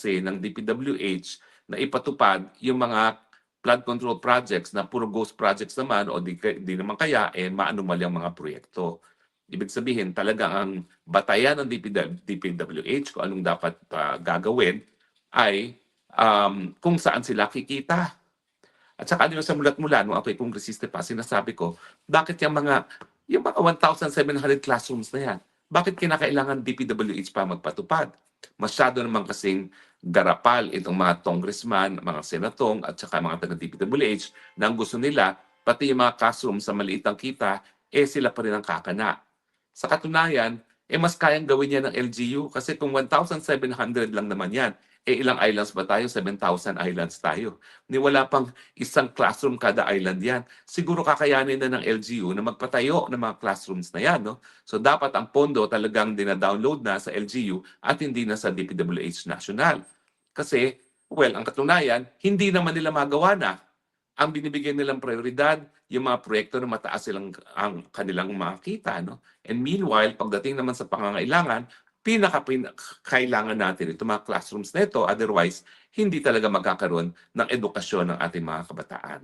kasi ng DPWH na ipatupad yung mga flood control projects na puro ghost projects naman o di naman kaya maanumal ang mga proyekto. Ibig sabihin talaga ang batayan ng DPWH kung anong dapat gagawin ay kung saan sila kikita. At saka ano yung sa mulat-mula, nung ako'y kongresista pa, sinasabi ko, bakit yung mga 1,700 classrooms na yan, bakit kinakailangan DPWH pa magpatupad? Masyado naman kasing garapal itong mga congressman, mga senatong, at saka mga taga-DPWH na ang gusto nila, pati yung mga classroom sa maliit ang kita, sila pa rin ang kakana. Sa katunayan, mas kayang gawin yan ng LGU kasi kung 1,700 lang naman yan, ilang islands ba tayo? 7,000 islands tayo. Ni wala pang isang classroom kada island yan. Siguro kakayanin na ng LGU na magpatayo ng mga classrooms na yan. No? So dapat ang pondo talagang dina-download na sa LGU at hindi na sa DPWH National. Kasi, well, ang katunayan, hindi naman nila magawa na. Ang binibigyan nilang prioridad, yung mga proyekto na mataas silang ang kanilang makita. No? And meanwhile, pagdating naman sa pangangailangan, kailangan natin ito mga classrooms na ito. Otherwise, hindi talaga magkakaroon ng edukasyon ng ating mga kabataan.